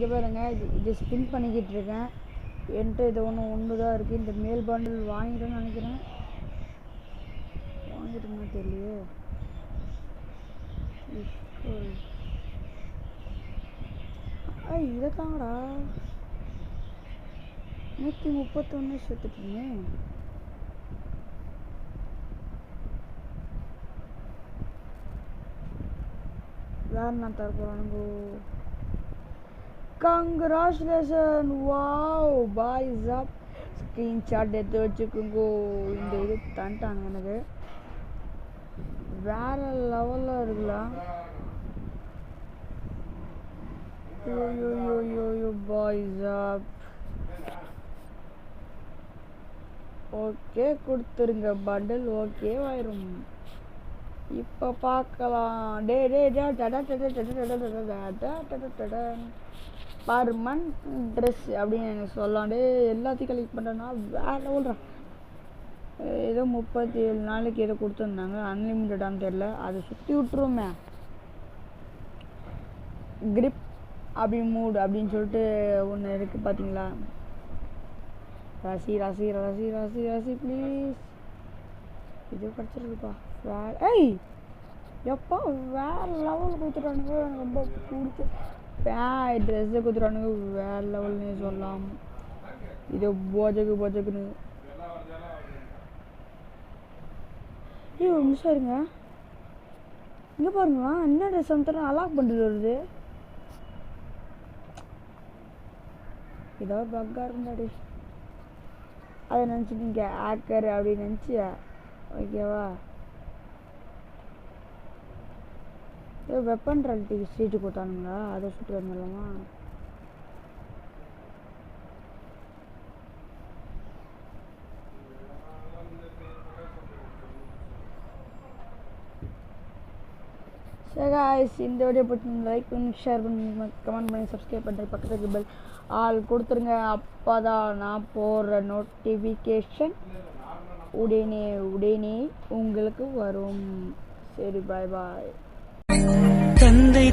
இங்கே பாருங்க, இது ஸ்பின் பண்ணிக்கிட்டு இருக்கேன். என்கிட்ட இது ஒன்று தான் இருக்குது. இந்த மேல் பண்டில் வாங்கிட்டேன்னு நினைக்கிறேன். வாங்கிட்டோம்னா தெரியலையே. இதை தாங்கடா 131 செத்துட்டீங்க. வேற நான் தரப்போறானுங்க. கங்க்ராச்சுலேஷன். வாவ் பாய்ஸ் அப். ஸ்க்ரீன்ஷாட் எடுத்து வச்சுக்கோங்க. இந்த இது தந்துட்டாங்க எனக்கு. வேற லெவலில் இருக்கலாம். யோ பாய்ஸ் அப். ஓகே கொடுத்துருங்க. பண்டில் ஓகே ஆயிரும். இப்போ பார்க்கலாம். பர்மன் ட்ரெஸ் அப்படின்னு எனக்கு சொல்லலாம். எல்லாத்தையும் கலெக்ட் பண்ணுறேன்னா வேற லெவல்றா. ஏதோ 37 நாளைக்கு ஏதோ கொடுத்துருந்தாங்க. அன்லிமிட்டடான்னு தெரில. அதை சுற்றி விட்டுருவோமே. கிரிப் அப்படி மூட் அப்படின்னு சொல்லிட்டு ஒன்று இருக்குது பார்த்தீங்களா. ரசி ரசி ரசி ரசி ரசி ப்ளீஸ். இது கிடச்சிருக்குப்பா. எப்பா வேற லெவல் கொடுத்துட்டானுங்க. எனக்கு ரொம்ப பிடிச்சி ட்ரெஸ்ஸை கொடுத்துட்டானுங்க. வேற லெவல்னு சொல்லலாம். இது போஜக்குன்னு ஒரு நிமிஷம் இருங்க. இங்கே பாருங்களா, என்ன ட்ரெஸ் வந்து அலாக் பண்ணிட்டு வருது. ஏதாவது பக்கா இருந்தாடி அதை நினச்சிட்டு இங்கே ஆக்கர் அப்படின்னு நினச்சியா. ஓகேவா. ஏதோ வெப்பன் ராலிட்டிக்கு சீட்டு கொடுத்தானுங்களா, அதை சுட்டு வந்துடலாமா. சரி गाइस, இந்த வீடியோ பிடிச்சிருந்தா லைக் பண்ணி ஷேர் பண்ணி கமெண்ட் பண்ணி சப்ஸ்கிரைப் பண்ணி பக்கத்துக்கு பெல் ஆல் கொடுத்துருங்க. அப்போ தான் நான் போடுற நோட்டிஃபிகேஷன் உடனே உங்களுக்கு வரும். சரி பாய் பாய். தந்தை